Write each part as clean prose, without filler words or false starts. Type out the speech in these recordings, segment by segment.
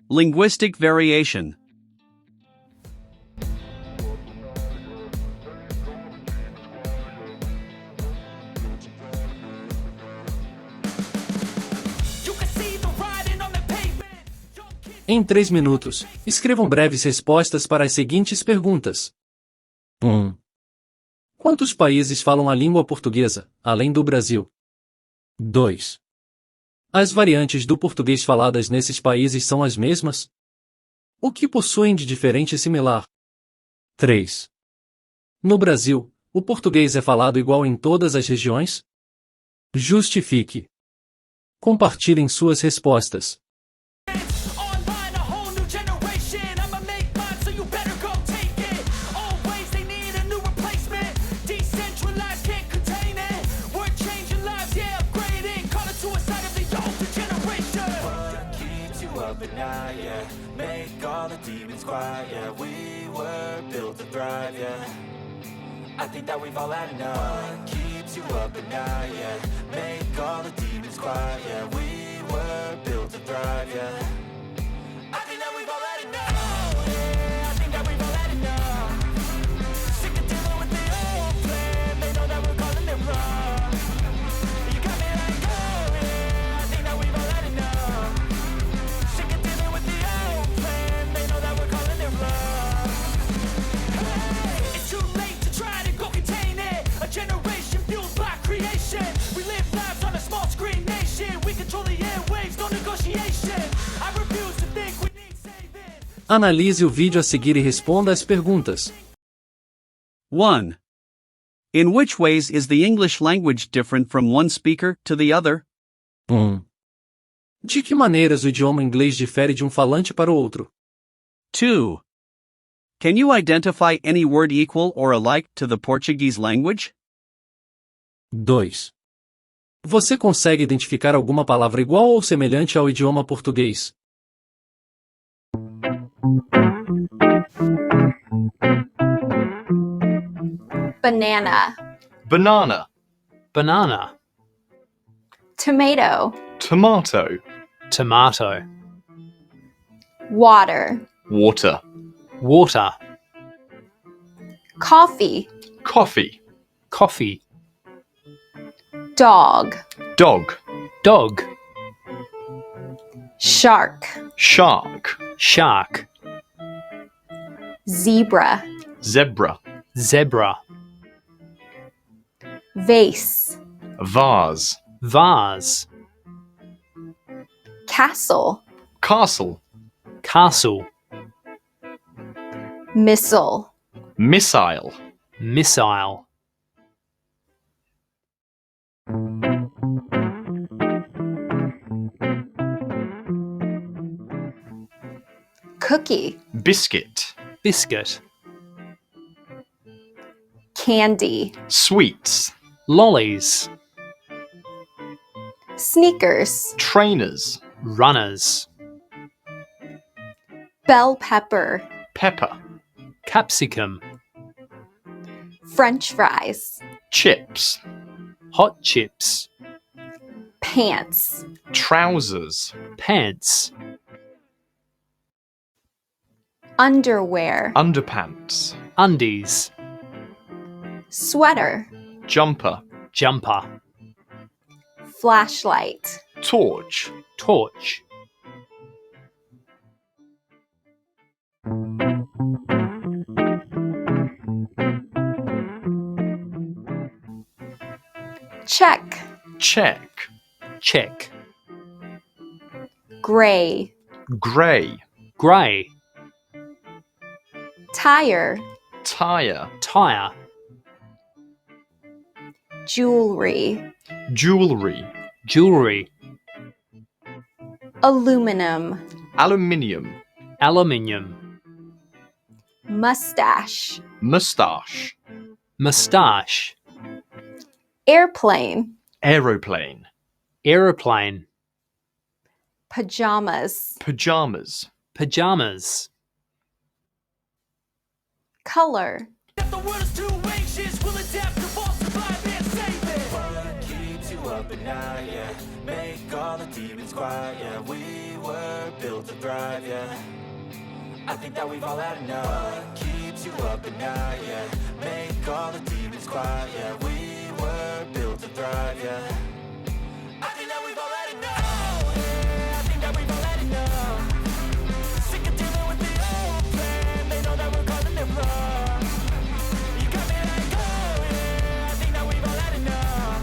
Linguistic variation. Em 3 minutos, escrevam breves respostas para as seguintes perguntas. 1. Quantos países falam a língua portuguesa, além do Brasil? 2. As variantes do português faladas nesses países são as mesmas? O que possuem de diferente e similar? 3. No Brasil, o português é falado igual em todas as regiões? Justifique. Compartilhem suas respostas. I think that we've all had enough. What keeps you up at night, yeah? Make all the demons quiet, yeah. We were built to thrive, yeah. I think that we've all had enough. Yeah, I think that we've all had enough. Sick of dealing with the old plan. They know that we're calling it wrong. You got me like, oh yeah, I think that we've all had enough. Sick of dealing with the old plan. They know that we're calling it wrong. Hey, it's too late to try to go contain it. A generation fueled by creation. We live lives on a small screen nation. We control the airwaves, no negotiation. I refuse to think we need saving. Analise o vídeo a seguir e responda as perguntas. 1. In which ways is the English language different from one speaker to the other? 1. De que maneiras o idioma inglês difere de um falante para o outro? 2. Can you identify any word equal or alike to the Portuguese language? 2. Você consegue identificar alguma palavra igual ou semelhante ao idioma português? Banana, Banana, banana, tomato, tomato, tomato, water, water, water, coffee, coffee, coffee, dog, dog, dog, shark, shark, shark, zebra, zebra, zebra, vase, vase, vase, castle, castle, castle, missile, missile, missile, cookie, biscuit, biscuit, candy, sweets, lollies, sneakers, trainers, runners, bell pepper, pepper, capsicum, french fries, chips, hot chips, pants, trousers, pants, underwear, underpants, undies, sweater, jumper, jumper, flashlight, torch, torch, check, check, check, gray, grey, grey, tire, tire, tire, jewelry, jewellery, jewellery, aluminum, aluminium, aluminium, mustache, moustache, moustache, airplane, aeroplane, aeroplane, pajamas, pyjamas, pyjamas, color, If the world is too anxious, we'll adapt, evolve, survive, and save it. What keeps you up at night, yeah? Make all the demons quiet, yeah. We were built to thrive, yeah. I think that we've all had enough. Keeps you up at night, yeah. Make all the demons quiet, yeah. We were built to thrive, yeah. I think that we've all had enough. Yeah, I think that we've all had enough. Sick of dealing with the old plan. They know that we're calling it bluff. You got me like, oh yeah. I think that we've all had enough.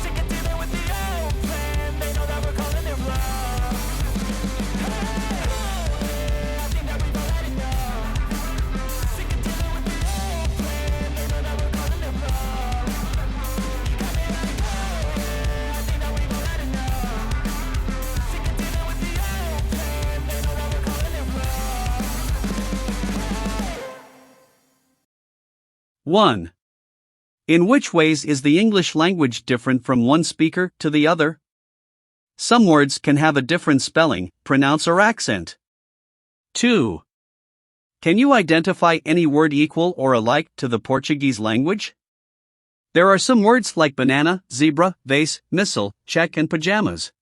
Sick of dealing with the old plan. They know that we're calling it bluff. I think that we've all had enough. Sick of dealing with the old plan. They know that we're calling it bluff. You got me like, oh yeah. I think that we've all had enough. Sick of dealing with the old plan. They know that we're calling it bluff. 1. In which ways is the English language different from one speaker to the other? Some words can have a different spelling, pronounce, or accent. 2. Can you identify any word equal or alike to the Portuguese language? There are some words like banana, zebra, vase, missile, check, and pajamas.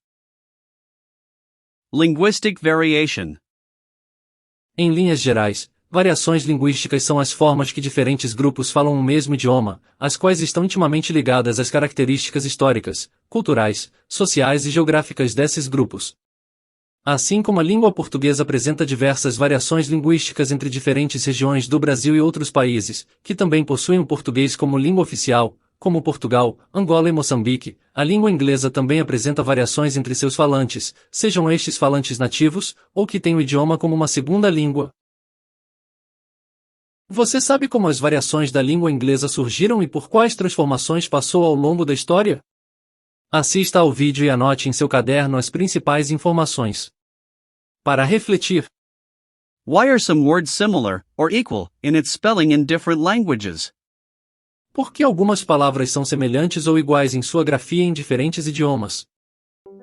Linguistic variation. Em linhas gerais, variações linguísticas são as formas que diferentes grupos falam o mesmo idioma, as quais estão intimamente ligadas às características históricas, culturais, sociais e geográficas desses grupos. Assim como a língua portuguesa apresenta diversas variações linguísticas entre diferentes regiões do Brasil e outros países, que também possuem o português como língua oficial, como Portugal, Angola e Moçambique, a língua inglesa também apresenta variações entre seus falantes, sejam estes falantes nativos, ou que têm o idioma como uma segunda língua. Você sabe como as variações da língua inglesa surgiram e por quais transformações passou ao longo da história? Assista ao vídeo e anote em seu caderno as principais informações. Para refletir. Why are some words similar, or equal, in its spelling in different languages? Por que algumas palavras são semelhantes ou iguais em sua grafia em diferentes idiomas?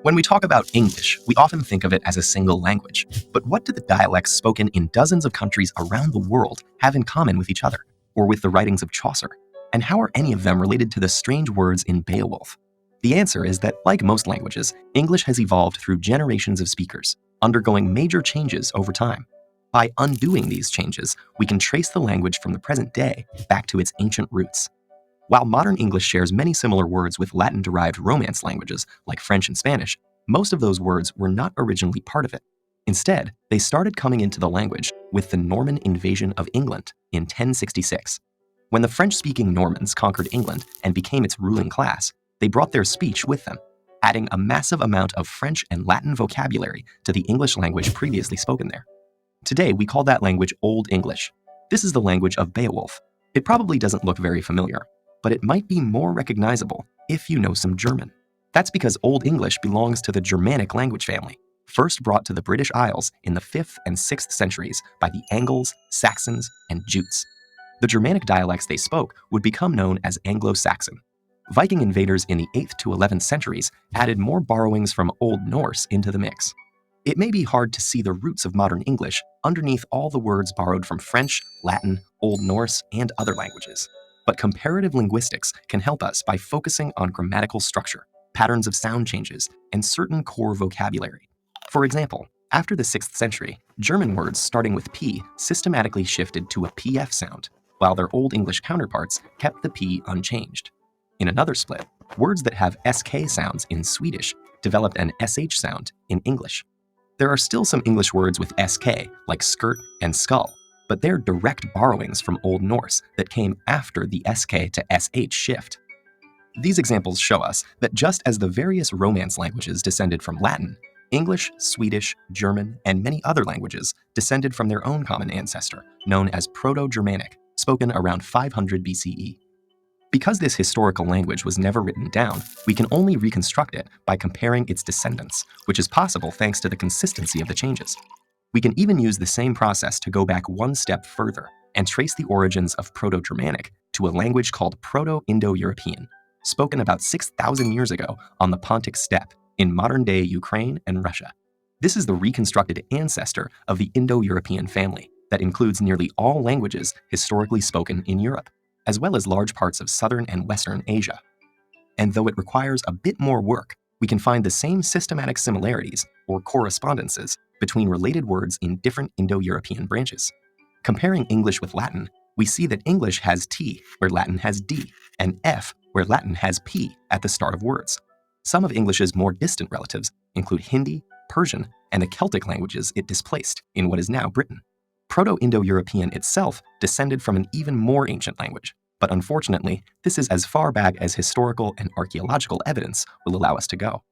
When we talk about English, we often think of it as a single language. But what do the dialects spoken in dozens of countries around the world have in common with each other, or with the writings of Chaucer? And how are any of them related to the strange words in Beowulf? The answer is that, like most languages, English has evolved through generations of speakers, undergoing major changes over time. By undoing these changes, we can trace the language from the present day back to its ancient roots. While modern English shares many similar words with Latin-derived Romance languages like French and Spanish, most of those words were not originally part of it. Instead, they started coming into the language with the Norman invasion of England in 1066. When the French-speaking Normans conquered England and became its ruling class, they brought their speech with them, adding a massive amount of French and Latin vocabulary to the English language previously spoken there. Today, we call that language Old English. This is the language of Beowulf. It probably doesn't look very familiar, but it might be more recognizable if you know some German. That's because Old English belongs to the Germanic language family, first brought to the British Isles in the 5th and 6th centuries by the Angles, Saxons, and Jutes. The Germanic dialects they spoke would become known as Anglo-Saxon. Viking invaders in the 8th to 11th centuries added more borrowings from Old Norse into the mix. It may be hard to see the roots of modern English underneath all the words borrowed from French, Latin, Old Norse, and other languages. But comparative linguistics can help us by focusing on grammatical structure, patterns of sound changes, and certain core vocabulary. For example, after the 6th century, German words starting with P systematically shifted to a PF sound, while their Old English counterparts kept the P unchanged. In another split, words that have SK sounds in Swedish developed an SH sound in English. There are still some English words with SK, like skirt and skull, but they're direct borrowings from Old Norse that came after the SK to SH shift. These examples show us that just as the various Romance languages descended from Latin, English, Swedish, German, and many other languages descended from their own common ancestor, known as Proto-Germanic, spoken around 500 BCE. Because this historical language was never written down, we can only reconstruct it by comparing its descendants, which is possible thanks to the consistency of the changes. We can even use the same process to go back one step further and trace the origins of Proto-Germanic to a language called Proto-Indo-European, spoken about 6,000 years ago on the Pontic steppe in modern-day Ukraine and Russia. This is the reconstructed ancestor of the Indo-European family that includes nearly all languages historically spoken in Europe, as well as large parts of southern and western Asia. And though it requires a bit more work, we can find the same systematic similarities, or correspondences, between related words in different Indo-European branches. Comparing English with Latin, we see that English has T where Latin has D, and F where Latin has P at the start of words. Some of English's more distant relatives include Hindi, Persian, and the Celtic languages it displaced in what is now Britain. Proto-Indo-European itself descended from an even more ancient language, but unfortunately, this is as far back as historical and archaeological evidence will allow us to go.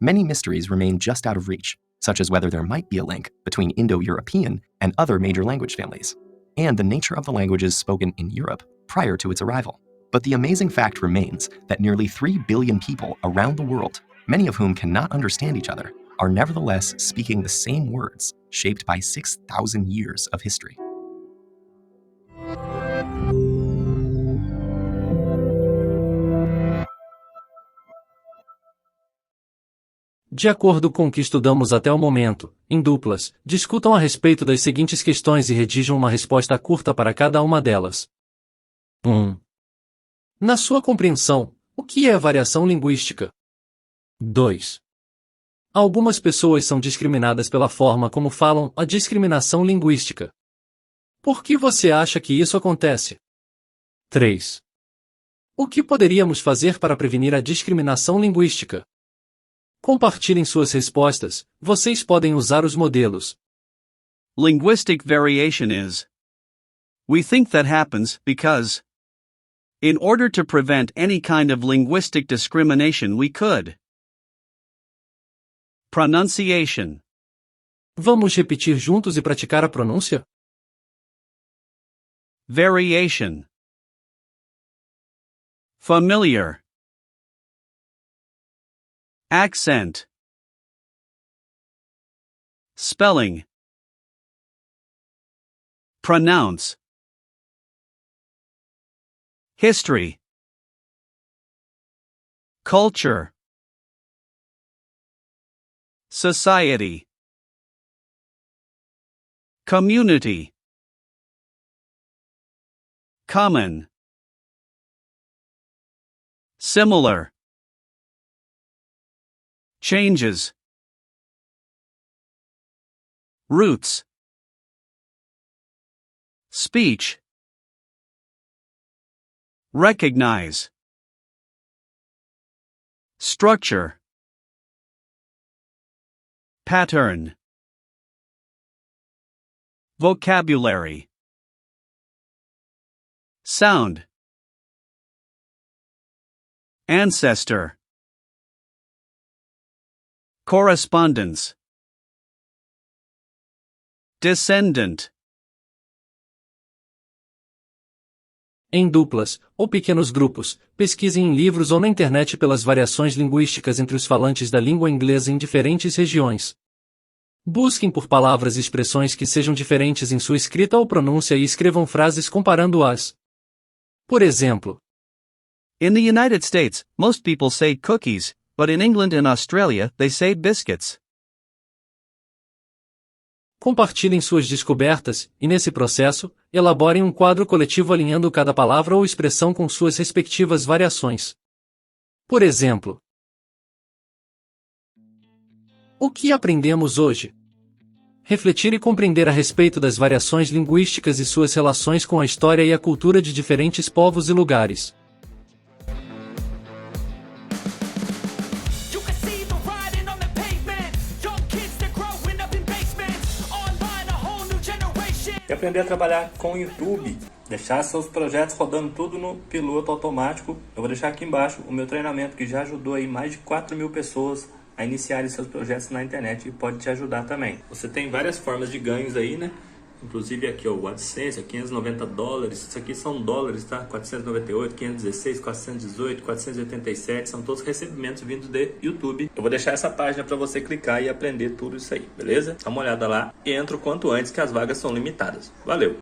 Many mysteries remain just out of reach, such as whether there might be a link between Indo-European and other major language families, and the nature of the languages spoken in Europe prior to its arrival. But the amazing fact remains that nearly 3 billion people around the world, many of whom cannot understand each other, are nevertheless speaking the same words, shaped by 6,000 years of history. De acordo com o que estudamos até o momento, em duplas, discutam a respeito das seguintes questões e redijam uma resposta curta para cada uma delas. 1. Na sua compreensão, o que é variação linguística? 2. Algumas pessoas são discriminadas pela forma como falam, a discriminação linguística. Por que você acha que isso acontece? 3. O que poderíamos fazer para prevenir a discriminação linguística? Compartilhem suas respostas, vocês podem usar os modelos. Linguistic variation is. We think that happens because, in order to prevent any kind of linguistic discrimination, we could. Pronunciation. Vamos repetir juntos e praticar a pronúncia? Variation. Familiar. Accent. Spelling. Pronounce. History. Culture. Society. Community. Common. Similar. Changes. Roots. Speech. Recognize. Structure. Pattern. Vocabulary. Sound. Ancestor. Correspondence. Descendant. Em duplas, ou pequenos grupos, pesquisem em livros ou na internet pelas variações linguísticas entre os falantes da língua inglesa em diferentes regiões. Busquem por palavras e expressões que sejam diferentes em sua escrita ou pronúncia e escrevam frases comparando-as. Por exemplo, In the United States, most people say cookies, but in England and Australia, they say biscuits. compartilhem suas descobertas, e nesse processo, elaborem um quadro coletivo alinhando cada palavra ou expressão com suas respectivas variações. Por exemplo, o que aprendemos hoje? Refletir e compreender a respeito das variações linguísticas e suas relações com a história e a cultura de diferentes povos e lugares. E aprender a trabalhar com o YouTube, deixar seus projetos rodando tudo no piloto automático. Eu vou deixar aqui embaixo o meu treinamento que já ajudou aí mais de 4.000 pessoas a iniciarem seus projetos na internet e pode te ajudar também. Você tem várias formas de ganhos aí, né? Inclusive aqui ó, o AdSense, é $590, isso aqui são dólares, tá? 498, 516, 418, 487, são todos recebimentos vindos de YouTube. Eu vou deixar essa página para você clicar e aprender tudo isso aí, beleza? Dá uma olhada lá e entra o quanto antes que as vagas são limitadas. Valeu!